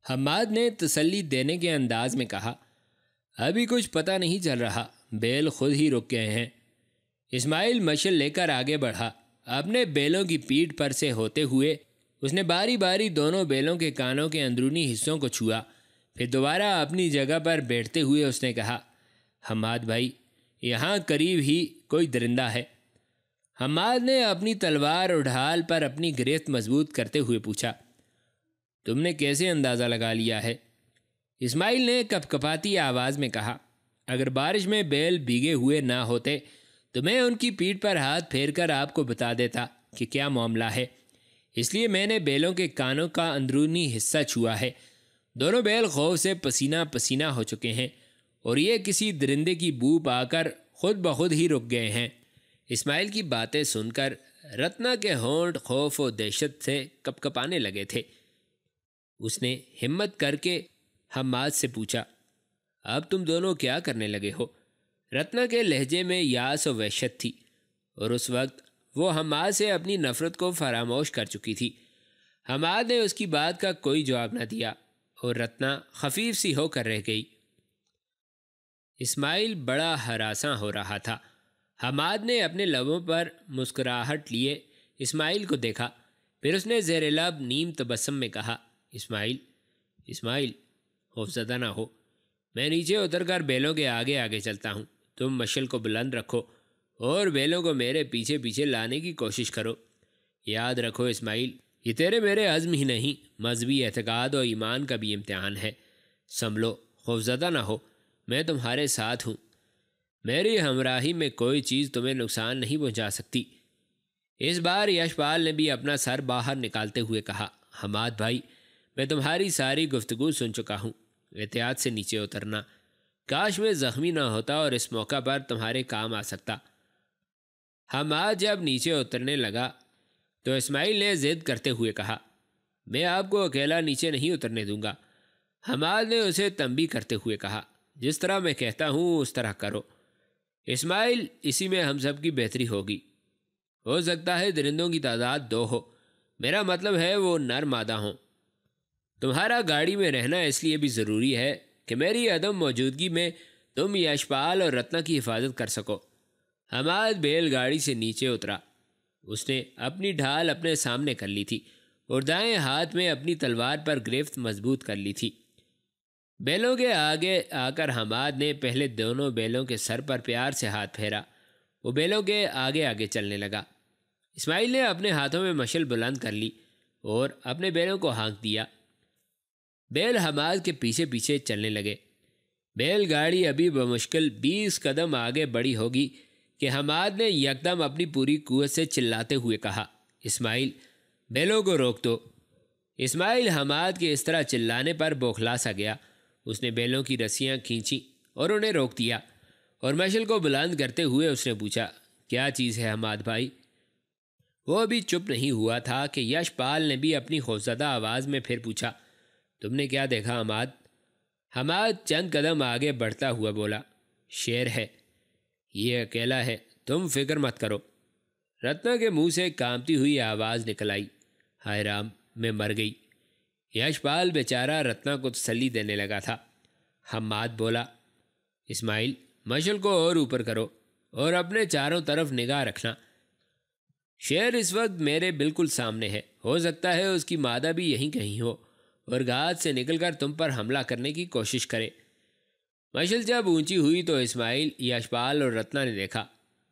حماد نے تسلی دینے کے انداز میں کہا، ابھی کچھ پتہ نہیں چل رہا، بیل خود ہی رک گئے ہیں۔ اسماعیل مشل لے کر آگے بڑھا۔ اپنے بیلوں کی پیٹھ پر سے ہوتے ہوئے اس نے باری باری دونوں بیلوں کے کانوں کے اندرونی حصوں کو چھوا، پھر دوبارہ اپنی جگہ پر بیٹھتے ہوئے اس نے کہا، حماد بھائی، یہاں قریب ہی کوئی درندہ ہے۔ حماد نے اپنی تلوار اور ڈھال پر اپنی گرفت مضبوط کرتے ہوئے پوچھا، تم نے کیسے اندازہ لگا لیا ہے؟ اسماعیل نے کپ کپاتی آواز میں کہا، اگر بارش میں بیل بھیگے ہوئے نہ ہوتے تو میں ان کی پیٹھ پر ہاتھ پھیر کر آپ کو بتا دیتا کہ کیا معاملہ ہے، اس لیے میں نے بیلوں کے کانوں کا اندرونی حصہ چھوا ہے۔ دونوں بیل خوف سے پسینہ پسینہ ہو چکے ہیں اور یہ کسی درندے کی بو پا کر خود بخود ہی رک گئے ہیں۔ اسماعیل کی باتیں سن کر رتنا کے ہونٹ خوف و دہشت سے کپ کپانے لگے تھے۔ اس نے ہمت کر کے حماد سے پوچھا، اب تم دونوں کیا کرنے لگے ہو؟ رتنا کے لہجے میں یاس و وحشت تھی، اور اس وقت وہ حماد سے اپنی نفرت کو فراموش کر چکی تھی۔ حماد نے اس کی بات کا کوئی جواب نہ دیا اور رتنا خفیف سی ہو کر رہ گئی۔ اسماعیل بڑا ہراساں ہو رہا تھا۔ حماد نے اپنے لبوں پر مسکراہٹ لیے اسماعیل کو دیکھا، پھر اس نے زیر لب نیم تبسم میں کہا، اسماعیل خوفزدہ نہ ہو، میں نیچے اتر کر بیلوں کے آگے آگے چلتا ہوں، تم مشل کو بلند رکھو اور بیلوں کو میرے پیچھے پیچھے لانے کی کوشش کرو۔ یاد رکھو اسماعیل، یہ تیرے میرے عزم ہی نہیں، مذہبی اعتقاد و ایمان کا بھی امتحان ہے۔ سنبھلو، خوفزدہ نہ ہو، میں تمہارے ساتھ ہوں، میری ہمراہی میں کوئی چیز تمہیں نقصان نہیں پہنچا سکتی۔ اس بار یشپال نے بھی اپنا سر باہر نکالتے ہوئے کہا، حماد بھائی، میں تمہاری ساری گفتگو سن چکا ہوں، احتیاط سے نیچے اترنا، کاش میں زخمی نہ ہوتا اور اس موقع پر تمہارے کام آ سکتا۔ حماد جب نیچے اترنے لگا تو اسماعیل نے ضد کرتے ہوئے کہا، میں آپ کو اکیلا نیچے نہیں اترنے دوں گا۔ حماد نے اسے تنبیہ کرتے ہوئے کہا، جس طرح میں کہتا ہوں اس طرح کرو۔ اسماعیل، اسی میں ہم سب کی بہتری ہوگی۔ ہو سکتا ہے درندوں کی تعداد 2 ہو، میرا مطلب ہے وہ نر مادہ ہوں۔ تمہارا گاڑی میں رہنا اس لیے بھی ضروری ہے کہ میری عدم موجودگی میں تم یشپال اور رتنا کی حفاظت کر سکو۔ حماد بیل گاڑی سے نیچے اترا۔ اس نے اپنی ڈھال اپنے سامنے کر لی تھی اور دائیں ہاتھ میں اپنی تلوار پر گرفت مضبوط کر لی تھی۔ بیلوں کے آگے آ کر حماد نے پہلے دونوں بیلوں کے سر پر پیار سے ہاتھ پھیرا۔ وہ بیلوں کے آگے آگے چلنے لگا۔ اسماعیل نے اپنے ہاتھوں میں مشل بلند کر لی اور اپنے بیلوں کو ہانک دیا۔ بیل حماد کے پیچھے پیچھے چلنے لگے۔ بیل گاڑی ابھی بمشکل 20 قدم آگے بڑھی ہوگی کہ حماد نے یکدم اپنی پوری قوت سے چلاتے ہوئے کہا، اسماعیل، بیلوں کو روک دو۔ اسماعیل حماد کے اس طرح چلانے پر بوکھلا سا گیا۔ اس نے بیلوں کی رسیاں کھینچیں اور انہیں روک دیا، اور مشل کو بلند کرتے ہوئے اس نے پوچھا، کیا چیز ہے حماد بھائی؟ وہ ابھی چپ نہیں ہوا تھا کہ یشپال نے بھی اپنی خوفزدہ آواز میں پھر پوچھا، تم نے کیا دیکھا حماد؟ حماد چند قدم آگے بڑھتا ہوا بولا، شیر ہے، یہ اکیلا ہے، تم فکر مت کرو۔ رتنا کے منہ سے کانپتی ہوئی آواز نکل آئی، ہائے رام، میں مر گئی۔ یشپال بیچارہ رتنا کو تسلی دینے لگا تھا۔ حماد بولا، اسماعیل، مشل کو اور اوپر کرو اور اپنے چاروں طرف نگاہ رکھنا۔ شیر اس وقت میرے بالکل سامنے ہے، ہو سکتا ہے اس کی مادہ بھی یہیں کہیں ہو اور گھات سے نکل کر تم پر حملہ کرنے کی کوشش کرے۔ مشل جب اونچی ہوئی تو اسماعیل، یشپال اور رتنا نے دیکھا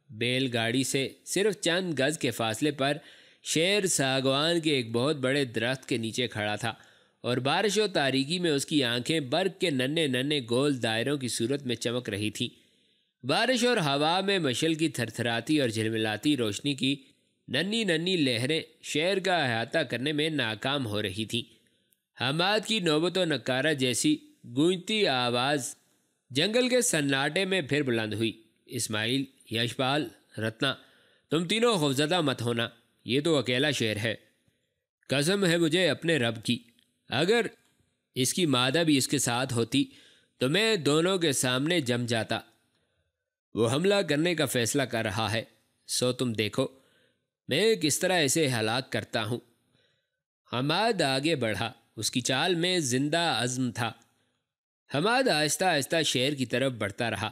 بیل گاڑی سے صرف چند گز کے فاصلے پر شیر ساگوان کے ایک بہت بڑے درخت کے نیچے کھڑا تھا، اور بارش و تاریکی میں اس کی آنکھیں برق کے ننھے ننھے گول دائروں کی صورت میں چمک رہی تھیں۔ بارش اور ہوا میں مشل کی تھرتھراتی اور جھلملاتی روشنی کی ننھی ننھی لہریں شیر کا احاطہ کرنے میں ناکام ہو رہی تھیں۔ حماد کی نوبت و نکارہ جیسی گونجتی آواز جنگل کے سناٹے میں پھر بلند ہوئی، اسماعیل، یشپال، رتنا، تم تینوں خوفزدہ مت ہونا، یہ تو اکیلا شیر ہے۔ قسم ہے مجھے اپنے رب کی، اگر اس کی مادہ بھی اس کے ساتھ ہوتی تو میں دونوں کے سامنے جم جاتا۔ وہ حملہ کرنے کا فیصلہ کر رہا ہے، سو تم دیکھو میں کس طرح اسے ہلاک کرتا ہوں۔ حماد آگے بڑھا۔ اس کی چال میں زندہ عزم تھا۔ حماد آہستہ آہستہ شیر کی طرف بڑھتا رہا۔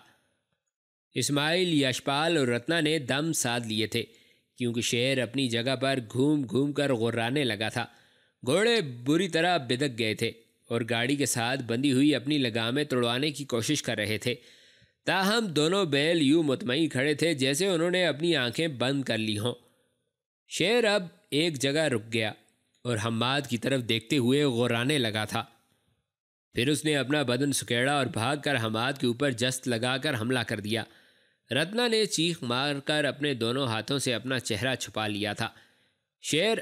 اسماعیل، یشپال اور رتنا نے دم ساتھ لیے تھے کیونکہ شیر اپنی جگہ پر گھوم گھوم کر غرانے لگا تھا۔ گھوڑے بری طرح بدک گئے تھے اور گاڑی کے ساتھ بندھی ہوئی اپنی لگامیں توڑوانے کی کوشش کر رہے تھے، تاہم دونوں بیل یوں مطمئن کھڑے تھے جیسے انہوں نے اپنی آنکھیں بند کر لی ہوں۔ شیر اب ایک جگہ رک گیا اور حماد کی طرف دیکھتے ہوئے غرانے لگا تھا۔ پھر اس نے اپنا بدن سکیڑا اور بھاگ کر حماد کے اوپر جست لگا کر حملہ کر دیا۔ رتنا نے چیخ مار کر اپنے دونوں ہاتھوں سے اپنا چہرہ چھپا لیا تھا۔ شیر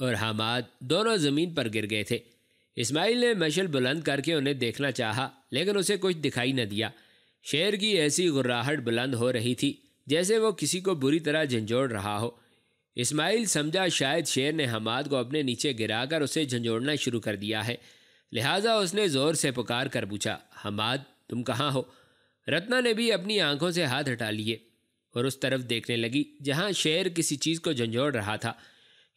اور حماد دونوں زمین پر گر گئے تھے۔ اسماعیل نے مشعل بلند کر کے انہیں دیکھنا چاہا لیکن اسے کچھ دکھائی نہ دیا۔ شیر کی ایسی غراہٹ بلند ہو رہی تھی جیسے وہ کسی کو بری طرح جھنجھوڑ رہا ہو۔ اسماعیل سمجھا شاید شیر نے حماد کو اپنے نیچے گرا کر اسے جھنجھوڑنا شروع کر دیا ہے، لہٰذا اس نے زور سے پکار کر پوچھا، حماد تم کہاں ہو؟ رتنا نے بھی اپنی آنکھوں سے ہاتھ ہٹا لیے اور اس طرف دیکھنے لگی جہاں شیر کسی چیز کو جھنجھوڑ رہا تھا،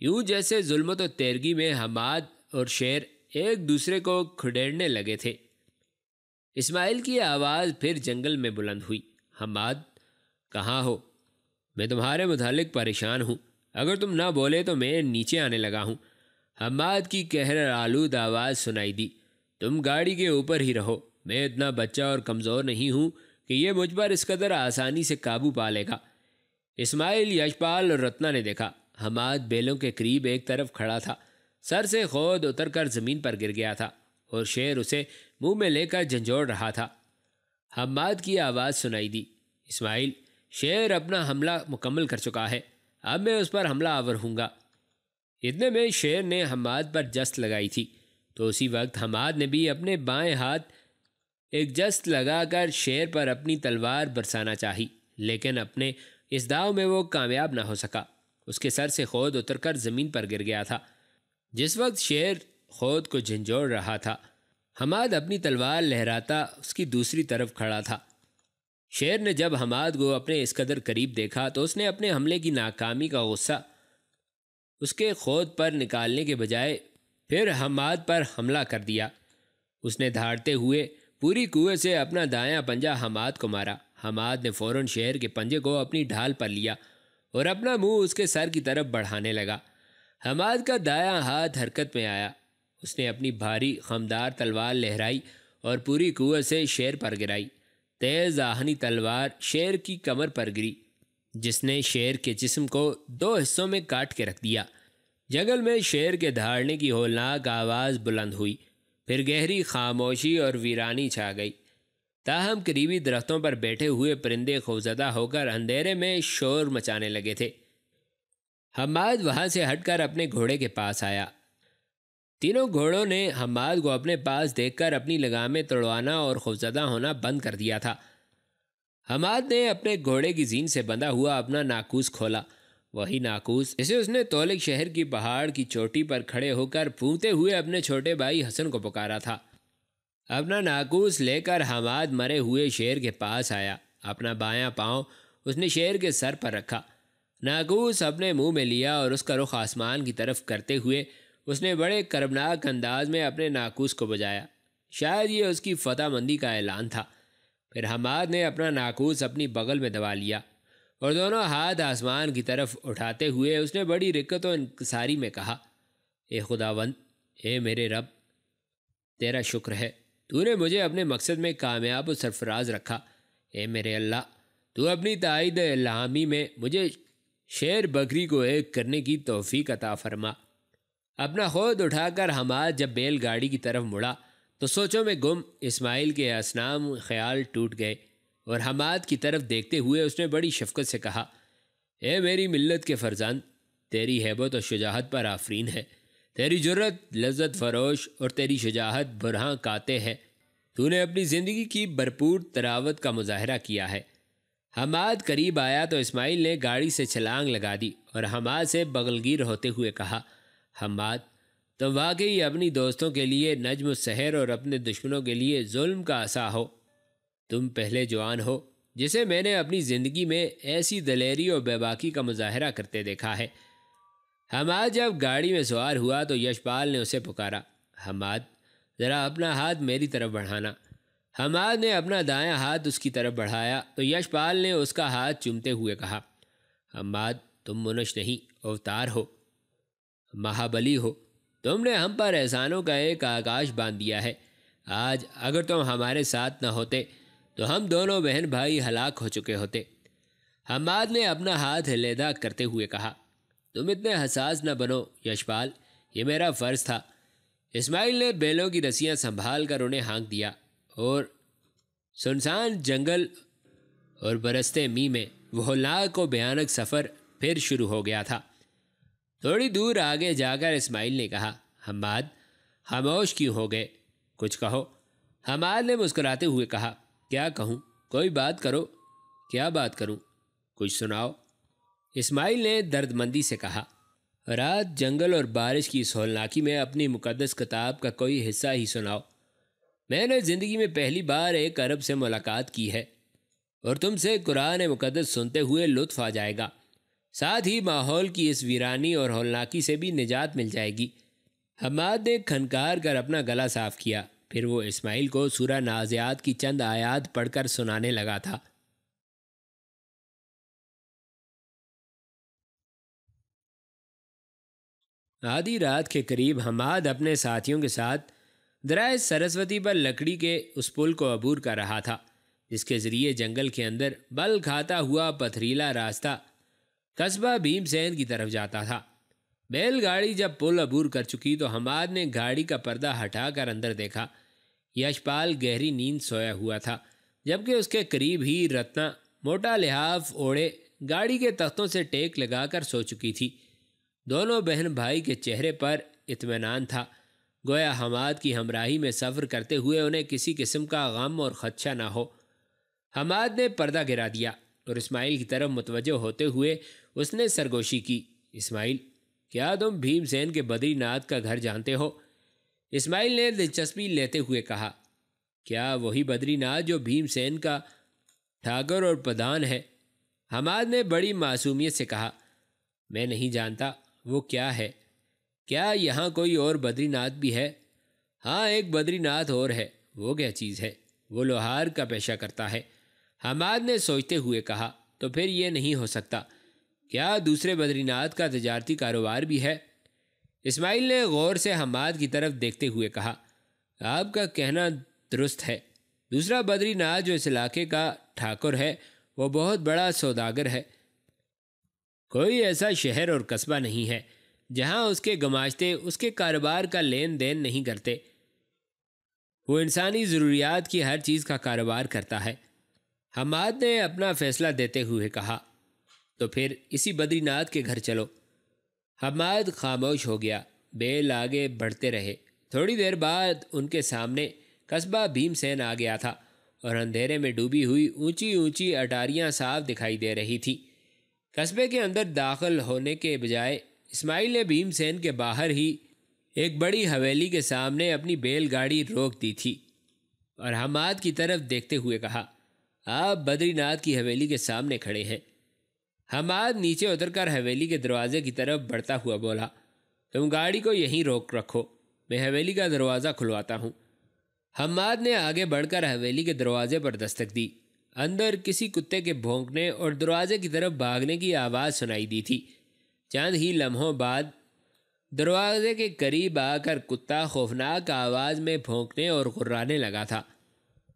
یوں جیسے ظلمت و تیرگی میں حماد اور شیر ایک دوسرے کو کھڈیرنے لگے تھے۔ اسماعیل کی آواز پھر جنگل میں بلند ہوئی، حماد کہاں ہو؟ میں تمہارے متعلق پریشان ہوں، اگر تم نہ بولے تو میں نیچے آنے لگا ہوں۔ حماد کی قہر آلود آواز سنائی دی، تم گاڑی کے اوپر ہی رہو، میں اتنا بچہ اور کمزور نہیں ہوں کہ یہ مجھ پر اس قدر آسانی سے قابو پا لے گا۔ اسماعیل، یشپال اور رتنا نے دیکھا حماد بیلوں کے قریب ایک طرف کھڑا تھا، سر سے خود اتر کر زمین پر گر گیا تھا اور شیر اسے منہ میں لے کر جھنجھوڑ رہا تھا۔ حماد کی آواز سنائی دی، اسماعیل، شیر اپنا حملہ مکمل کر چکا ہے، اب میں اس پر حملہ آور ہوں گا۔ اتنے میں شیر نے حماد پر جست لگائی تھی تو اسی وقت حماد نے بھی اپنے بائیں ہاتھ ایک جست لگا کر شیر پر اپنی تلوار برسانا چاہی، لیکن اپنے اس داؤ میں وہ کامیاب نہ ہو سکا۔ اس کے سر سے خود اتر کر زمین پر گر گیا تھا۔ جس وقت شیر خود کو جھنجھوڑ رہا تھا، حماد اپنی تلوار لہراتا اس کی دوسری طرف کھڑا تھا۔ شیر نے جب حماد کو اپنے اس قدر قریب دیکھا تو اس نے اپنے حملے کی ناکامی کا غصہ اس کے خود پر نکالنے کے بجائے پھر حماد پر حملہ کر دیا۔ اس نے دھاڑتے ہوئے پوری قوت سے اپنا دایاں پنجہ حماد کو مارا۔ حماد نے فوراً شیر کے پنجے کو اپنی ڈھال پر لیا اور اپنا منہ اس کے سر کی طرف بڑھانے لگا۔ حماد کا دایاں ہاتھ حرکت میں آیا، اس نے اپنی بھاری خمدار تلوار لہرائی اور پوری قوت سے شیر پر گرائی۔ تیز آہنی تلوار شیر کی کمر پر گری، جس نے شیر کے جسم کو دو حصوں میں کاٹ کے رکھ دیا۔ جنگل میں شیر کے دھاڑنے کی ہولناک آواز بلند ہوئی، پھر گہری خاموشی اور ویرانی چھا گئی، تاہم قریبی درختوں پر بیٹھے ہوئے پرندے خوفزدہ ہو کر اندھیرے میں شور مچانے لگے تھے۔ حماد وہاں سے ہٹ کر اپنے گھوڑے کے پاس آیا۔ تینوں گھوڑوں نے حماد کو اپنے پاس دیکھ کر اپنی لگامیں توڑوانا اور خوفزدہ ہونا بند کر دیا تھا۔ حماد نے اپنے گھوڑے کی زین سے بندھا ہوا اپنا ناقوس کھولا، وہی ناقوس جسے اس نے تولک شہر کی پہاڑ کی چوٹی پر کھڑے ہو کر پھونکتے ہوئے اپنے چھوٹے بھائی حسن کو پکارا تھا۔ اپنا ناقوس لے کر حماد مرے ہوئے شیر کے پاس آیا۔ اپنا بایاں پاؤں اس نے شیر کے سر پر رکھا، ناقوس اپنے منہ میں لیا اور اس کا رخ آسمان کی طرف کرتے ہوئے اس نے بڑے کربناک انداز میں اپنے ناقوس کو بجایا، شاید یہ اس کی فتح مندی کا اعلان تھا۔ پھر حماد نے اپنا ناقوس اپنی بغل میں دبا لیا اور دونوں ہاتھ آسمان کی طرف اٹھاتے ہوئے اس نے بڑی رقت و انکساری میں کہا، اے خداوند، اے میرے رب، تیرا شکر ہے، تو نے مجھے اپنے مقصد میں کامیاب و سرفراز رکھا۔ اے میرے اللہ، تو اپنی تائید الہامی میں مجھے شیر بکری کو ایک کرنے کی توفیق عطا فرما۔ اپنا خود اٹھا کر حماد جب بیل گاڑی کی طرف مڑا تو سوچوں میں گم اسماعیل کے اصنام خیال ٹوٹ گئے اور حماد کی طرف دیکھتے ہوئے اس نے بڑی شفقت سے کہا، اے میری ملت کے فرزند، تیری ہیبت و شجاعت پر آفرین ہے، تیری جرت لذت فروش اور تیری شجاعت برہاں قاطع ہے، تو نے اپنی زندگی کی بھرپور تراوت کا مظاہرہ کیا ہے۔ حماد قریب آیا تو اسماعیل نے گاڑی سے چھلانگ لگا دی اور حماد سے بغلگیر ہوتے ہوئے کہا، حماد، تم واقعی اپنی دوستوں کے لیے نجم السحر اور اپنے دشمنوں کے لیے ظلم کا عصا ہو۔ تم پہلے جوان ہو جسے میں نے اپنی زندگی میں ایسی دلیری اور بے باکی کا مظاہرہ کرتے دیکھا ہے۔ حماد جب گاڑی میں سوار ہوا تو یشپال نے اسے پکارا، حماد ذرا اپنا ہاتھ میری طرف بڑھانا۔ حماد نے اپنا دایاں ہاتھ اس کی طرف بڑھایا تو یش پال نے اس کا ہاتھ چومتے ہوئے کہا، حماد تم منش نہیں اوتار ہو، مہابلی ہو، تم نے ہم پر احسانوں کا ایک آکاش باندھ دیا ہے۔ آج اگر تم ہمارے ساتھ نہ ہوتے تو ہم دونوں بہن بھائی ہلاک ہو چکے ہوتے۔ حماد نے اپنا ہاتھ علیحدہ کرتے ہوئے کہا، تم اتنے حساس نہ بنو یشپال، یہ میرا فرض تھا۔ اسماعیل نے بیلوں کی رسیاں سنبھال کر انہیں ہانک دیا اور سنسان جنگل اور برستے می میں وہ ہولناک و بھیانک سفر پھر شروع ہو گیا تھا۔ تھوڑی دور آگے جا کر اسماعیل نے کہا، حماد خاموش کیوں ہو گئے؟ کچھ کہو۔ حماد نے مسکراتے ہوئے کہا، کیا کہوں؟ کوئی بات کرو۔ کیا بات کروں؟ کچھ سناؤ۔ اسماعیل نے درد مندی سے کہا، رات جنگل اور بارش کی اس ہولناکی میں اپنی مقدس کتاب کا کوئی حصہ ہی سناؤ۔ میں نے زندگی میں پہلی بار ایک عرب سے ملاقات کی ہے اور تم سے قرآن مقدس سنتے ہوئے لطف آ جائے گا، ساتھ ہی ماحول کی اس ویرانی اور ہولناکی سے بھی نجات مل جائے گی۔ حماد نے کھنکار کر اپنا گلا صاف کیا، پھر وہ اسماعیل کو سورہ نازعات کی چند آیات پڑھ کر سنانے لگا تھا۔ آدھی رات کے قریب حماد اپنے ساتھیوں کے ساتھ درائے سرسوتی پر لکڑی کے اس پل کو عبور کر رہا تھا جس کے ذریعے جنگل کے اندر بل کھاتا ہوا پتھریلا راستہ قصبہ بھیم سین کی طرف جاتا تھا۔ بیل گاڑی جب پل عبور کر چکی تو حماد نے گاڑی کا پردہ ہٹا کر اندر دیکھا۔ یشپال گہری نیند سویا ہوا تھا، جبکہ اس کے قریب ہی رتنا موٹا لحاف اوڑے گاڑی کے تختوں سے ٹیک لگا کر سو چکی تھی۔ دونوں بہن بھائی کے چہرے پر اطمینان تھا، گویا حماد کی ہمراہی میں سفر کرتے ہوئے انہیں کسی قسم کا غم اور خدشہ نہ ہو۔ حماد نے پردہ گرا دیا اور اسماعیل کی طرف متوجہ ہوتے ہوئے اس نے سرگوشی کی، اسماعیل کیا تم بھیم سین کے بدری ناتھ کا گھر جانتے ہو؟ اسماعیل نے دلچسپی لیتے ہوئے کہا، کیا وہی بدری ناتھ جو بھیم سین کا ٹھاکر اور پردھان ہے؟ حماد نے بڑی معصومیت سے کہا، میں نہیں جانتا، وہ کیا ہے؟ کیا یہاں کوئی اور بدری ناتھ بھی ہے؟ ہاں ایک بدری ناتھ اور ہے۔ وہ کیا چیز ہے؟ وہ لوہار کا پیشہ کرتا ہے۔ حماد نے سوچتے ہوئے کہا، تو پھر یہ نہیں ہو سکتا، کیا دوسرے بدری ناتھ کا تجارتی کاروبار بھی ہے؟ اسماعیل نے غور سے حماد کی طرف دیکھتے ہوئے کہا، آپ کا کہنا درست ہے، دوسرا بدری ناتھ جو اس علاقے کا ٹھاکر ہے وہ بہت بڑا سوداگر ہے۔ کوئی ایسا شہر اور قصبہ نہیں ہے جہاں اس کے گماشتے اس کے کاروبار کا لین دین نہیں کرتے۔ وہ انسانی ضروریات کی ہر چیز کا کاروبار کرتا ہے۔ حماد نے اپنا فیصلہ دیتے ہوئے کہا، تو پھر اسی بدری ناتھ کے گھر چلو۔ حماد خاموش ہو گیا، بیل آگے بڑھتے رہے۔ تھوڑی دیر بعد ان کے سامنے قصبہ بھیم سین آ گیا تھا اور اندھیرے میں ڈوبی ہوئی اونچی اونچی اٹاریاں صاف دکھائی دے رہی تھی۔ قصبے کے اندر داخل ہونے کے بجائے اسماعیل نے بھیم سین کے باہر ہی ایک بڑی حویلی کے سامنے اپنی بیل گاڑی روک دی تھی اور حماد کی طرف دیکھتے ہوئے کہا، آپ بدری ناتھ کی حویلی کے سامنے کھڑے ہیں۔ حماد نیچے اتر کر حویلی کے دروازے کی طرف بڑھتا ہوا بولا، تم گاڑی کو یہیں روک رکھو، میں حویلی کا دروازہ کھلواتا ہوں۔ حماد نے آگے بڑھ کر حویلی کے دروازے پر دستک دی۔ اندر کسی کتے کے بھونکنے اور دروازے کی طرف بھاگنے کی آواز سنائی دی تھی۔ چند ہی لمحوں بعد دروازے کے قریب آ کر کتا خوفناک آواز میں بھونکنے اور غرانے لگا تھا۔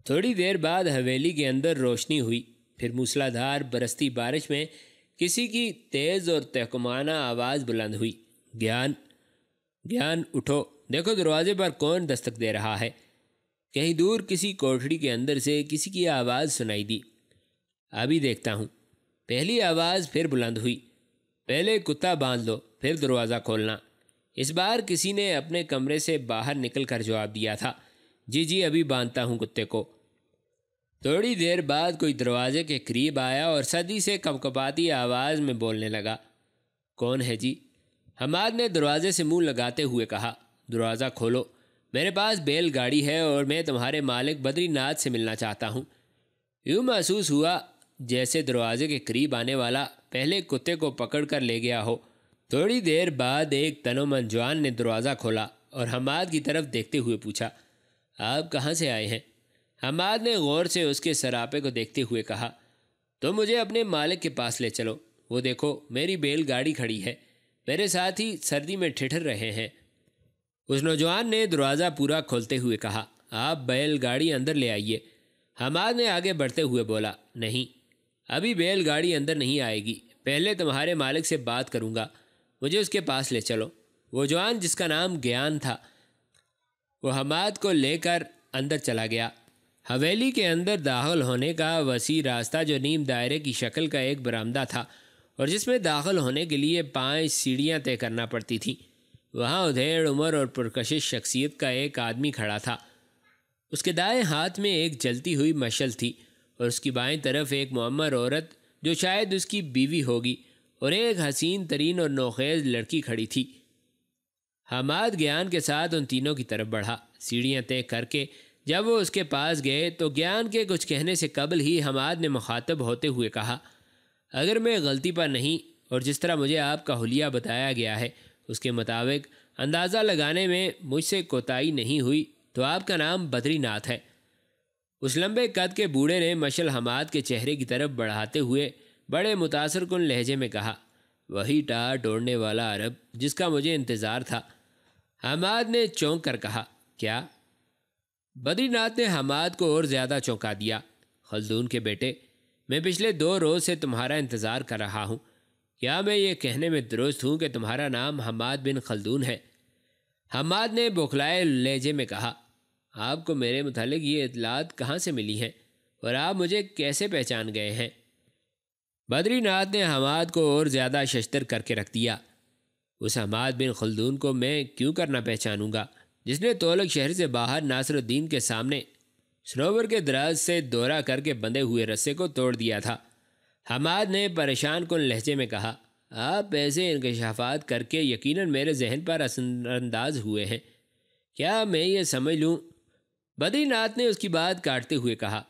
تھوڑی دیر بعد حویلی کے اندر روشنی ہوئی، پھر موسلادھار برستی بارش میں کسی کی تیز اور تحکمانہ آواز بلند ہوئی، گیان اٹھو، دیکھو دروازے پر کون دستک دے رہا ہے۔ کہیں دور کسی کوٹھڑی کے اندر سے کسی کی آواز سنائی دی، ابھی دیکھتا ہوں۔ پہلی آواز پھر بلند ہوئی، پہلے کتا باندھ لو پھر دروازہ کھولنا۔ اس بار کسی نے اپنے کمرے سے باہر نکل کر جواب دیا تھا، جی ابھی باندھتا ہوں کتے کو۔ تھوڑی دیر بعد کوئی دروازے کے قریب آیا اور سردی سے کپکپاتی آواز میں بولنے لگا، کون ہے جی؟ حماد نے دروازے سے منہ لگاتے ہوئے کہا، دروازہ کھولو، میرے پاس بیل گاڑی ہے اور میں تمہارے مالک بدری ناتھ سے ملنا چاہتا ہوں۔ یوں محسوس ہوا جیسے دروازے کے قریب آنے والا پہلے کتے کو پکڑ کر لے گیا ہو۔ تھوڑی دیر بعد ایک تنومند جوان نے دروازہ کھولا اور حماد کی طرف دیکھتے ہوئے پوچھا، آپ کہاں سے آئے ہیں؟ حماد نے غور سے اس کے سراپے کو دیکھتے ہوئے کہا، تو مجھے اپنے مالک کے پاس لے چلو، وہ دیکھو میری بیل گاڑی کھڑی ہے، میرے ساتھ ہی سردی میں ٹھٹھر رہے ہیں۔ اس نوجوان نے دروازہ پورا کھولتے ہوئے کہا، آپ بیل گاڑی اندر لے آئیے۔ حماد نے آگے بڑھتے ہوئے بولا، نہیں، ابھی بیل گاڑی اندر نہیں آئے گی، پہلے تمہارے مالک سے بات کروں گا، مجھے اس کے پاس لے چلو۔ وہ جوان جس کا نام گیان تھا وہ حماد کو لے کر اندر چلا گیا۔ حویلی کے اندر داخل ہونے کا وسیع راستہ جو نیم دائرے کی شکل کا ایک برآمدہ تھا اور جس میں داخل ہونے کے لیے 5 سیڑھیاں طے کرنا پڑتی تھیں، وہاں ادھیڑ عمر اور پرکشش شخصیت کا ایک آدمی کھڑا تھا۔ اس کے دائیں ہاتھ میں ایک جلتی ہوئی مشعل تھی اور اس کی بائیں طرف ایک معمر عورت جو شاید اس کی بیوی ہوگی اور ایک حسین ترین اور نوخیز لڑکی کھڑی تھی۔ حماد گیان کے ساتھ ان تینوں کی طرف بڑھا۔ سیڑھیاں طے کر کے جب وہ اس کے پاس گئے تو گیان کے کچھ کہنے سے قبل ہی حماد نے مخاطب ہوتے ہوئے کہا، اگر میں غلطی پر نہیں اور جس طرح مجھے آپ کا حلیہ بتایا گیا ہے اس کے مطابق اندازہ لگانے میں مجھ سے کوتاہی نہیں ہوئی تو آپ کا نام بدری ناتھ ہے۔ اس لمبے قد کے بوڑھے نے مشعل حماد کے چہرے کی طرف بڑھاتے ہوئے بڑے متاثر کن لہجے میں کہا، وہی ٹاٹ اوڑھنے والا عرب جس کا مجھے انتظار تھا۔ حماد نے چونک کر کہا، کیا؟ بدری ناتھ نے حماد کو اور زیادہ چونکا دیا، خلدون کے بیٹے، میں پچھلے 2 روز سے تمہارا انتظار کر رہا ہوں، کیا میں یہ کہنے میں درست ہوں کہ تمہارا نام حماد بن خلدون ہے؟ حماد نے بوکھلائے لہجے میں کہا، آپ کو میرے متعلق یہ اطلاعات کہاں سے ملی ہیں اور آپ مجھے کیسے پہچان گئے ہیں؟ بدری ناتھ نے حماد کو اور زیادہ ششدر کر کے رکھ دیا، اس حماد بن خلدون کو میں کیوں کرنا پہچانوں گا جس نے تولک شہر سے باہر ناصر الدین کے سامنے سنوبر کے دراز سے دورہ کر کے بندھے ہوئے رسے کو توڑ دیا تھا۔ حماد نے پریشان کن لہجے میں کہا، آپ ایسے انکشافات کر کے یقیناً میرے ذہن پر اثر انداز ہوئے ہیں، کیا میں یہ سمجھ لوں؟ بدری ناتھ نے اس کی بات کاٹتے ہوئے کہا،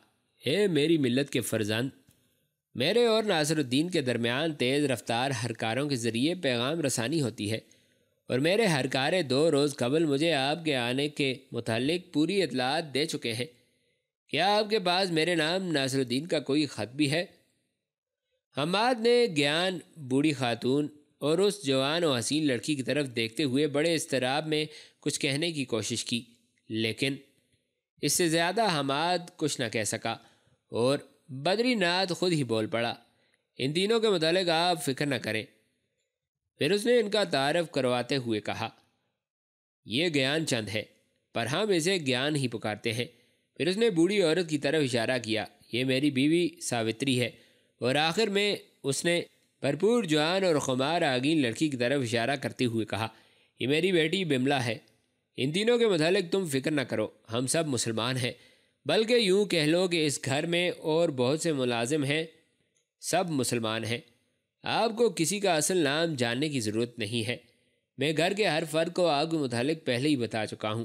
اے میری ملت کے فرزند، میرے اور ناصر الدین کے درمیان تیز رفتار ہرکاروں کے ذریعے پیغام رسانی ہوتی ہے اور میرے ہرکارے 2 روز قبل مجھے آپ کے آنے کے متعلق پوری اطلاعات دے چکے ہیں۔ کیا آپ کے پاس میرے نام ناصر الدین کا کوئی خط بھی ہے؟ حماد نے گیان، بوڑھی خاتون اور اس جوان و حسین لڑکی کی طرف دیکھتے ہوئے بڑے اضطراب میں کچھ کہنے کی کوشش کی، لیکن اس سے زیادہ حماد کچھ نہ کہہ سکا اور بدری ناتھ خود ہی بول پڑا، ان تینوں کے متعلق آپ فکر نہ کریں۔ پھر اس نے ان کا تعارف کرواتے ہوئے کہا، یہ گیان چند ہے، پر ہم اسے گیان ہی پکارتے ہیں۔ پھر اس نے بوڑھی عورت کی طرف اشارہ کیا، یہ میری بیوی ساوتری ہے، اور آخر میں اس نے بھرپور جوان اور خمار آگین لڑکی کی طرف اشارہ کرتے ہوئے کہا، یہ میری بیٹی بملا ہے۔ ان تینوں کے متعلق تم فکر نہ کرو، ہم سب مسلمان ہیں، بلکہ یوں کہہ لو کہ اس گھر میں اور بہت سے ملازم ہیں، سب مسلمان ہیں۔ آپ کو کسی کا اصل نام جاننے کی ضرورت نہیں ہے، میں گھر کے ہر فرد کو آپ کے متعلق پہلے ہی بتا چکا ہوں۔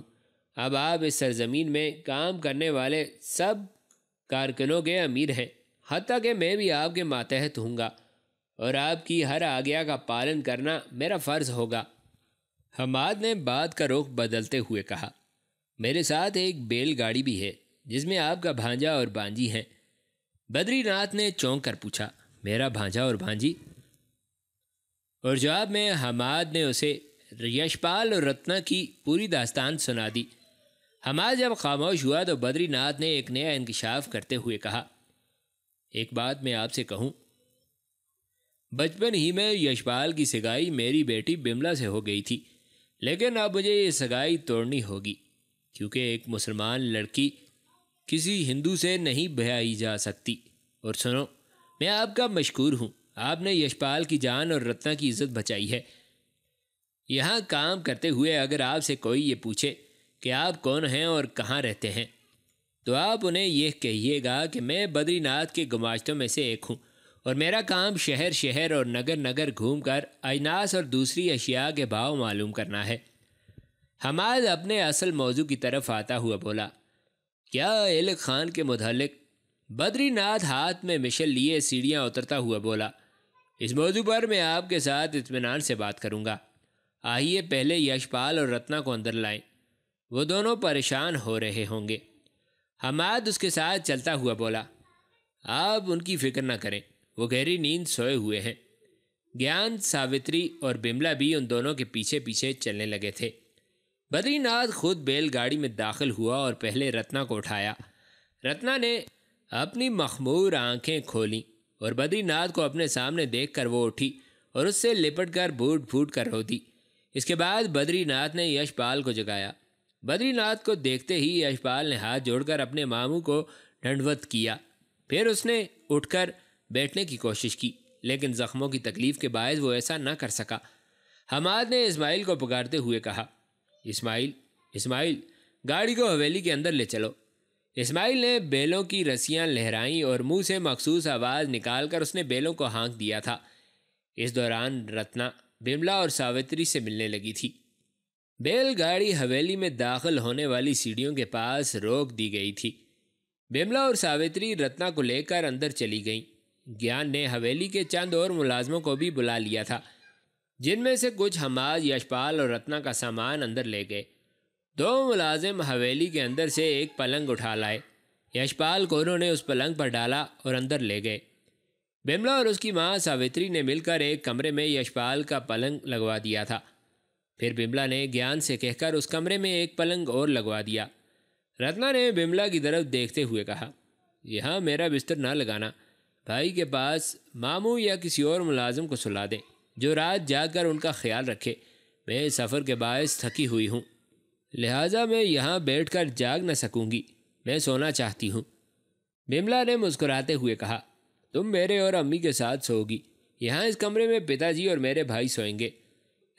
اب آپ اس سرزمین میں کام کرنے والے سب کارکنوں کے امیر ہیں، حتیٰ کہ میں بھی آپ کے ماتحت ہوں گا اور آپ کی ہر آگیا کا پالن کرنا میرا فرض ہوگا۔ حماد نے بات کا رخ بدلتے ہوئے کہا، میرے ساتھ ایک بیل گاڑی بھی ہے جس میں آپ کا بھانجا اور بانجی ہیں۔ بدری ناتھ نے چونک کر پوچھا، میرا بھانجا اور بانجی؟ اور جواب میں حماد نے اسے یشپال اور رتنا کی پوری داستان سنا دی۔ حماد جب خاموش ہوا تو بدری ناتھ نے ایک نیا انکشاف کرتے ہوئے کہا، ایک بات میں آپ سے کہوں، بچپن ہی میں یشپال کی سگائی میری بیٹی بملا سے ہو گئی تھی، لیکن اب مجھے یہ سگائی توڑنی ہوگی، کیونکہ ایک مسلمان لڑکی کسی ہندو سے نہیں بیائی جا سکتی۔ اور سنو، میں آپ کا مشکور ہوں، آپ نے یشپال کی جان اور رتنا کی عزت بچائی ہے۔ یہاں کام کرتے ہوئے اگر آپ سے کوئی یہ پوچھے کہ آپ کون ہیں اور کہاں رہتے ہیں تو آپ انہیں یہ کہیے گا کہ میں بدری ناتھ کے گماشتوں میں سے ایک ہوں اور میرا کام شہر شہر اور نگر نگر گھوم کر اجناس اور دوسری اشیاء کے بھاؤ معلوم کرنا ہے۔ حماد اپنے اصل موضوع کی طرف آتا ہوا بولا، کیا ایلک خان کے متعلق؟ بدری ناتھ ہاتھ میں مشعل لیے سیڑھیاں اترتا ہوا بولا، اس موضوع پر میں آپ کے ساتھ اطمینان سے بات کروں گا۔ آئیے پہلے یشپال اور رتنا کو اندر لائیں، وہ دونوں پریشان ہو رہے ہوں گے۔ حماد اس کے ساتھ چلتا ہوا بولا، آپ ان کی فکر نہ کریں، وہ گہری نیند سوئے ہوئے ہیں۔ گیان، ساوتری اور بملا بھی ان دونوں کے پیچھے پیچھے چلنے لگے تھے۔ بدری ناتھ خود بیل گاڑی میں داخل ہوا اور پہلے رتنا کو اٹھایا۔ رتنا نے اپنی مخمور آنکھیں کھولیں اور بدری ناتھ کو اپنے سامنے دیکھ کر وہ اٹھی اور اس سے لپٹ کر پھوٹ پھوٹ کر رو دی۔ اس کے بعد بدری ناتھ نے یشپال کو جگایا۔ بدری ناتھ کو دیکھتے ہی یشپال نے ہاتھ جوڑ کر اپنے ماموں کو ڈنڈوت کیا۔ پھر اس نے اٹھ کر بیٹھنے کی کوشش کی، لیکن زخموں کی تکلیف کے باعث وہ ایسا نہ کر سکا۔ حماد نے اسماعیل کو پکارتے ہوئے کہا، اسماعیل، اسماعیل، گاڑی کو حویلی کے اندر لے چلو۔ اسماعیل نے بیلوں کی رسیاں لہرائیں اور منہ سے مخصوص آواز نکال کر اس نے بیلوں کو ہانک دیا تھا۔ اس دوران رتنا بملا اور ساوتری سے ملنے لگی تھی۔ بیل گاڑی حویلی میں داخل ہونے والی سیڑھیوں کے پاس روک دی گئی تھی۔ بملا اور ساوتری رتنا کو لے کر اندر چلی گئیں۔ گیان نے حویلی کے چند اور ملازموں کو بھی بلا لیا تھا، جن میں سے کچھ حماد، یشپال اور رتنا کا سامان اندر لے گئے۔ 2 ملازم حویلی کے اندر سے ایک پلنگ اٹھا لائے۔ یشپال کو انہوں نے اس پلنگ پر ڈالا اور اندر لے گئے۔ بملا اور اس کی ماں ساوتری نے مل کر ایک کمرے میں یشپال کا پلنگ لگوا دیا تھا۔ پھر بملا نے گیان سے کہہ کر اس کمرے میں ایک پلنگ اور لگوا دیا۔ رتنا نے بملا کی طرف دیکھتے ہوئے کہا، یہاں میرا بستر نہ لگانا، بھائی کے پاس ماموں یا کسی اور ملازم کو سلا دیں جو رات جا کر ان کا خیال رکھے۔ میں سفر کے باعث تھکی ہوئی ہوں، لہٰذا میں یہاں بیٹھ کر جاگ نہ سکوں گی، میں سونا چاہتی ہوں۔ بملا نے مسکراتے ہوئے کہا، تم میرے اور امی کے ساتھ سو گی، یہاں اس کمرے میں پتا جی اور میرے بھائی سوئیں گے۔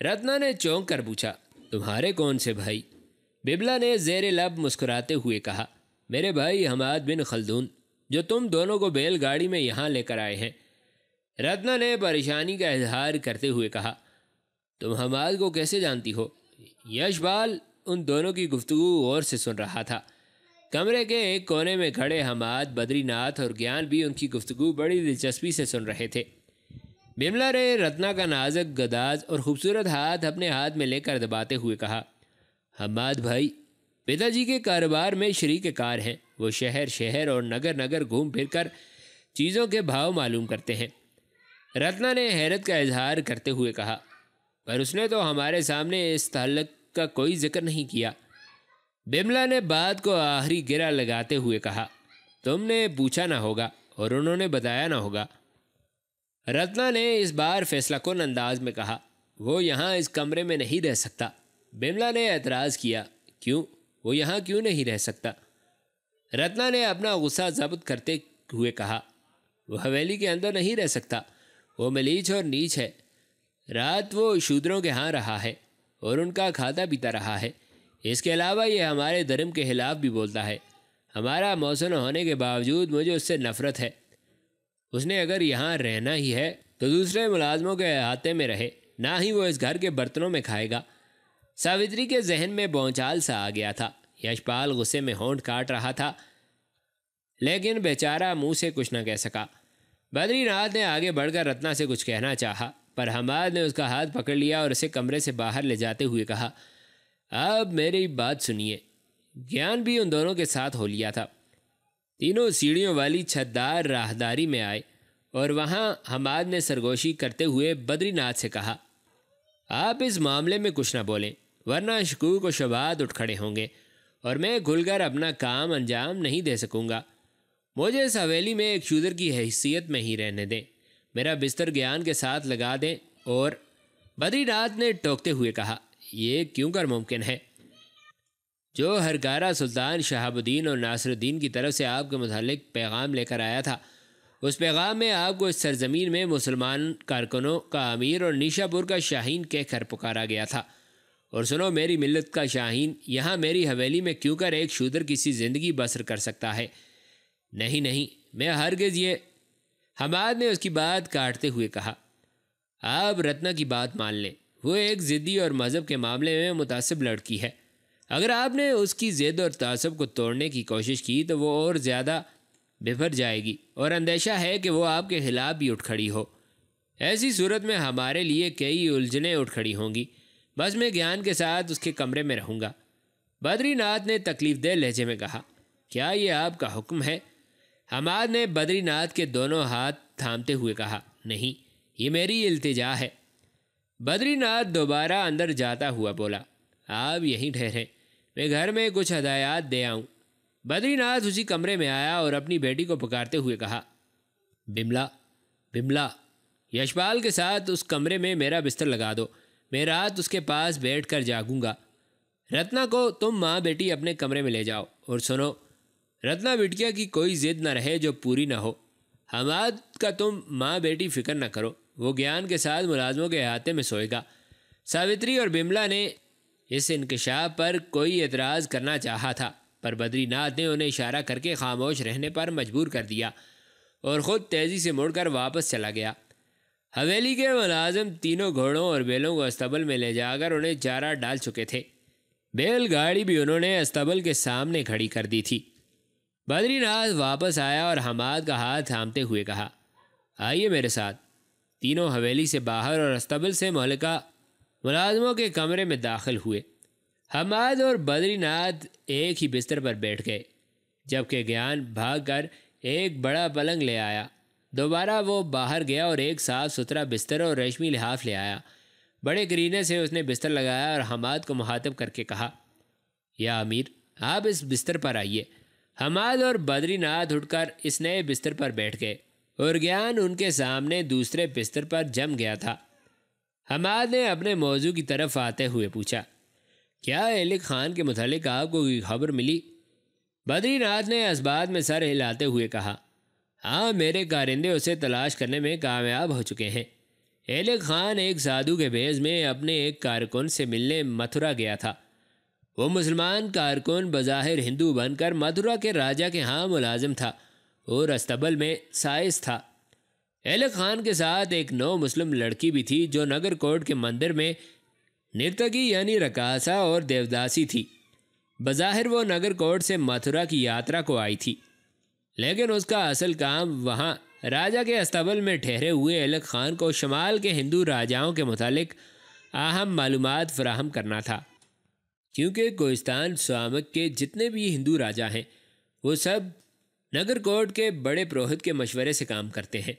رتنا نے چونک کر پوچھا، تمہارے کون سے بھائی؟ بملا نے زیر لب مسکراتے ہوئے کہا، میرے بھائی حماد بن خلدون، جو تم دونوں کو بیل گاڑی میں یہاں لے کر آئے ہیں۔ رتنا نے پریشانی کا اظہار کرتے ہوئے کہا، تم حماد کو کیسے جانتی ہو؟ یشپال ان دونوں کی گفتگو غور سے سن رہا تھا۔ کمرے کے ایک کونے میں کھڑے حماد، بدری ناتھ اور گیان بھی ان کی گفتگو بڑی دلچسپی سے سن رہے تھے۔ بملا نے رتنا کا نازک گداز اور خوبصورت ہاتھ اپنے ہاتھ میں لے کر دباتے ہوئے کہا، حماد بھائی پتا جی کے کاروبار میں شریک کار ہیں، وہ شہر شہر اور نگر نگر گھوم پھر کر چیزوں کے بھاؤ معلوم کرتے ہیں۔ رتنا نے حیرت کا اظہار کرتے ہوئے کہا، پر اس نے تو ہمارے سامنے اس تعلق کا کوئی ذکر نہیں کیا۔ بملا نے بات کو آخری گرہ لگاتے ہوئے کہا، تم نے پوچھا نہ ہوگا اور انہوں نے بتایا نہ ہوگا۔ رتنا نے اس بار فیصلہ کن انداز میں کہا، وہ یہاں اس کمرے میں نہیں رہ سکتا۔ بملا نے اعتراض کیا، کیوں؟ وہ یہاں کیوں نہیں رہ سکتا؟ رتنا نے اپنا غصہ ضبط کرتے ہوئے کہا، وہ حویلی کے اندر نہیں رہ سکتا، وہ ملیچ اور نیچ ہے۔ رات وہ شودروں کے ہاں رہا ہے اور ان کا کھاتا پیتا رہا ہے۔ اس کے علاوہ یہ ہمارے دھرم کے خلاف بھی بولتا ہے۔ ہمارا موسن ہونے کے باوجود مجھے اس سے نفرت ہے۔ اس نے اگر یہاں رہنا ہی ہے تو دوسرے ملازموں کے احاطے میں رہے، نہ ہی وہ اس گھر کے برتنوں میں کھائے گا۔ ساوتری کے ذہن میں بونچال سا آ گیا تھا۔ یشپال غصے میں ہونٹ کاٹ رہا تھا، لیکن بیچارہ منہ سے کچھ نہ کہہ سکا۔ بدری ناتھ نے آگے بڑھ کر رتنا سے کچھ کہنا چاہا، پر حماد نے اس کا ہاتھ پکڑ لیا اور اسے کمرے سے باہر لے جاتے ہوئے کہا، اب میری بات سنیے۔ گیان بھی ان دونوں کے ساتھ ہو لیا تھا۔ تینوں سیڑھیوں والی چھتدار راہداری میں آئے اور وہاں حماد نے سرگوشی کرتے ہوئے بدری ناتھ سے کہا، آپ اس معاملے میں کچھ نہ بولیں، ورنہ شکوک و شبہات اٹھ کھڑے ہوں گے اور میں کھل کر اپنا کام انجام نہیں دے سکوں گا۔ مجھے اس حویلی میں ایک شودر کی حیثیت میں ہی رہنے دیں، میرا بستر گیان کے ساتھ لگا دیں۔ اور بدری ناتھ نے ٹوکتے ہوئے کہا، یہ کیوں کر ممکن ہے؟ جو ہرکارہ سلطان شہاب الدین اور ناصر الدین کی طرف سے آپ کے متعلق پیغام لے کر آیا تھا، اس پیغام میں آپ کو اس سرزمین میں مسلمان کارکنوں کا امیر اور نیشا پور کا شاہین کہہ کر پکارا گیا تھا۔ اور سنو، میری ملت کا شاہین یہاں میری حویلی میں کیوں کر ایک شودر کسی زندگی بسر کر سکتا ہے؟ نہیں نہیں، میں ہرگز یہ… حماد نے اس کی بات کاٹتے ہوئے کہا، آپ رتنا کی بات مان لیں، وہ ایک ضدی اور مذہب کے معاملے میں متعصب لڑکی ہے۔ اگر آپ نے اس کی ضد اور تعصب کو توڑنے کی کوشش کی تو وہ اور زیادہ بفر جائے گی، اور اندیشہ ہے کہ وہ آپ کے خلاف بھی اٹھ کھڑی ہو۔ ایسی صورت میں ہمارے لیے کئی الجھنیں اٹھ کھڑی ہوں گی۔ بس میں گیان کے ساتھ اس کے کمرے میں رہوں گا۔ بدری ناتھ نے تکلیف دہ لہجے میں کہا۔ کیا یہ آپ کا حکم ہے؟ حماد نے بدری ناتھ کے دونوں ہاتھ تھامتے ہوئے کہا۔ نہیں، یہ میری التجا ہے۔ بدری ناتھ دوبارہ اندر جاتا ہوا بولا۔ آپ یہیں ٹھہریں، میں گھر میں کچھ ہدایات دے آؤں۔ بدری ناتھ اسی کمرے میں آیا اور اپنی بیٹی کو پکارتے ہوئے کہا، بملا، بملا، یشپال کے ساتھ اس کمرے میں میرا بستر لگا دو، میں رات اس کے پاس بیٹھ کر جاگوں گا۔ رتنا کو تم ماں بیٹی اپنے کمرے میں لے جاؤ، اور سنو، رتنا بٹیا کی کوئی ضد نہ رہے جو پوری نہ ہو۔ حماد کا تم ماں بیٹی فکر نہ کرو، وہ گیان کے ساتھ ملازموں کے احاطے میں سوئے گا۔ ساوتری اور بملا نے اس انکشاف پر کوئی اعتراض کرنا چاہا تھا، پر بدری ناتھ نے انہیں اشارہ کر کے خاموش رہنے پر مجبور کر دیا اور خود تیزی سے مڑ کر واپس چلا گیا۔ حویلی کے ملازم تینوں گھوڑوں اور بیلوں کو استبل میں لے جا کر انہیں چارہ ڈال چکے تھے۔ بیل گاڑی بھی انہوں نے استبل کے سامنے کھڑی کر دی تھی۔ بدری ناتھ واپس آیا اور حماد کا ہاتھ تھامتے ہوئے کہا، آئیے میرے ساتھ۔ تینوں حویلی سے باہر اور استبل سے مہلکہ ملازموں کے کمرے میں داخل ہوئے۔ حماد اور بدری ناتھ ایک ہی بستر پر بیٹھ گئے، جبکہ گیان بھاگ کر ایک بڑا پلنگ لے آیا۔ دوبارہ وہ باہر گیا اور ایک صاف ستھرا بستر اور ریشمی لحاف لے آیا۔ بڑے کرینے سے اس نے بستر لگایا اور حماد کو مخاطب کر کے کہا، یا امیر، آپ اس بستر پر آئیے۔ حماد اور بدری ناتھ اٹھ کر اس نئے بستر پر بیٹھ گئے اور گیان ان کے سامنے دوسرے بستر پر جم گیا تھا۔ حماد نے اپنے موضوع کی طرف آتے ہوئے پوچھا، کیا ایلک خان کے متعلق آپ کو کوئی خبر ملی؟ بدری ناتھ نے اسبات میں سر ہلاتے ہوئے کہا، ہاں، میرے کارندے اسے تلاش کرنے میں کامیاب ہو چکے ہیں۔ ایلک خان ایک سادھو کے بھیس میں اپنے ایک کارکن سے ملنے متھرا گیا تھا۔ وہ مسلمان کارکن بظاہر ہندو بن کر متھرا کے راجا کے ہاں ملازم تھا اور استبل میں سائس تھا۔ ایلک خان کے ساتھ ایک نو مسلم لڑکی بھی تھی جو نگر کوٹ کے مندر میں نرتکی یعنی رقاصہ اور دیوداسی تھی۔ بظاہر وہ نگر کوٹ سے متھرا کی یاترا کو آئی تھی، لیکن اس کا اصل کام وہاں راجا کے استبل میں ٹھہرے ہوئے ایلک خان کو شمال کے ہندو راجاؤں کے متعلق اہم معلومات فراہم کرنا تھا، کیونکہ کوہستان سوامک کے جتنے بھی ہندو راجا ہیں وہ سب نگر کوٹ کے بڑے پروہت کے مشورے سے کام کرتے ہیں۔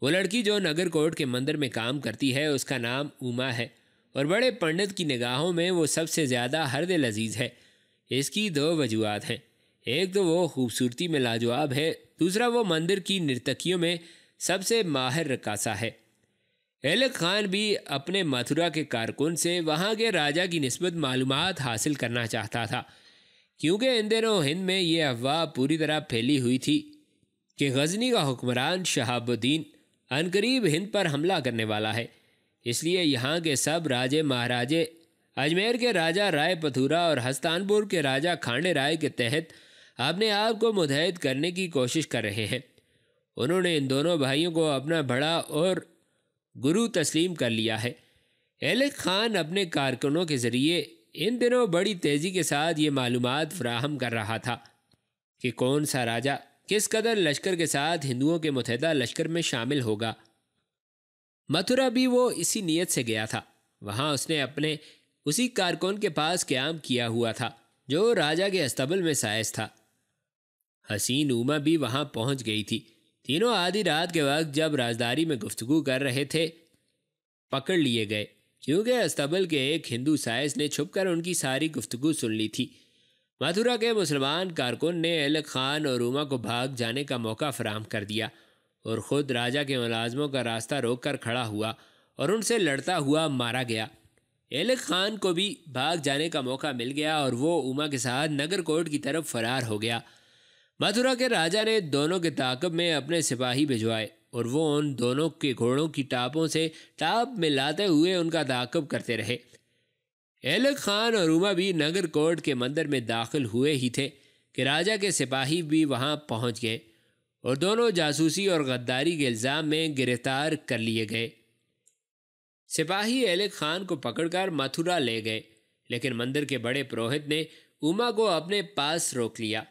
وہ لڑکی جو نگر کوٹ کے مندر میں کام کرتی ہے اس کا نام اوما ہے، اور بڑے پنڈت کی نگاہوں میں وہ سب سے زیادہ ہر دل عزیز ہے۔ اس کی دو وجوہات ہیں، ایک تو وہ خوبصورتی میں لاجواب ہے، دوسرا وہ مندر کی نرتکیوں میں سب سے ماہر رقاصہ ہے۔ ایلک خان بھی اپنے متھرا کے کارکن سے وہاں کے راجا کی نسبت معلومات حاصل کرنا چاہتا تھا، کیونکہ ان دنوں ہند میں یہ افواہ پوری طرح پھیلی ہوئی تھی کہ غزنی کا حکمران شہاب الدین عنقریب ہند پر حملہ کرنے والا ہے۔ اس لیے یہاں کے سب راجے مہاراجے اجمیر کے راجہ رائے پتھورا اور ہستان پور کے راجہ کھانڈے رائے کے تحت اپنے آپ کو متحد کرنے کی کوشش کر رہے ہیں۔ انہوں نے ان دونوں بھائیوں کو اپنا بڑا اور گرو تسلیم کر لیا ہے۔ ایلک خان اپنے کارکنوں کے ذریعے ان دنوں بڑی تیزی کے ساتھ یہ معلومات فراہم کر رہا تھا کہ کون سا راجہ کس قدر لشکر کے ساتھ ہندوؤں کے متحدہ لشکر میں شامل ہوگا۔ متھرا بھی وہ اسی نیت سے گیا تھا۔ وہاں اس نے اپنے اسی کارکن کے پاس قیام کیا ہوا تھا جو راجہ کے استبل میں سائس تھا۔ حسین اوما بھی وہاں پہنچ گئی تھی۔ تینوں آدھی رات کے وقت جب رازداری میں گفتگو کر رہے تھے پکڑ لیے گئے، کیونکہ استبل کے ایک ہندو سائس نے چھپ کر ان کی ساری گفتگو سن لی تھی۔ متھرا کے مسلمان کارکن نے ایلک خان اور اوما کو بھاگ جانے کا موقع فراہم کر دیا اور خود راجہ کے ملازموں کا راستہ روک کر کھڑا ہوا اور ان سے لڑتا ہوا مارا گیا۔ ایلک خان کو بھی بھاگ جانے کا موقع مل گیا اور وہ اوما کے ساتھ نگر کوٹ کی طرف فرار ہو گیا۔ متھرا کے راجہ نے دونوں کے تعاقب میں اپنے سپاہی بھجوائے اور وہ ان دونوں کے گھوڑوں کی ٹاپوں سے ٹاپ ملاتے ہوئے ان کا تعاقب کرتے رہے۔ ایلک خان اور اوما بھی نگر کوٹ کے مندر میں داخل ہوئے ہی تھے کہ راجہ کے سپاہی بھی وہاں پہنچ گئے اور دونوں جاسوسی اور غداری کے الزام میں گرفتار کر لیے گئے۔ سپاہی ایلک خان کو پکڑ کر متھرا لے گئے، لیکن مندر کے بڑے پروہت نے اوما کو اپنے پاس روک لیا۔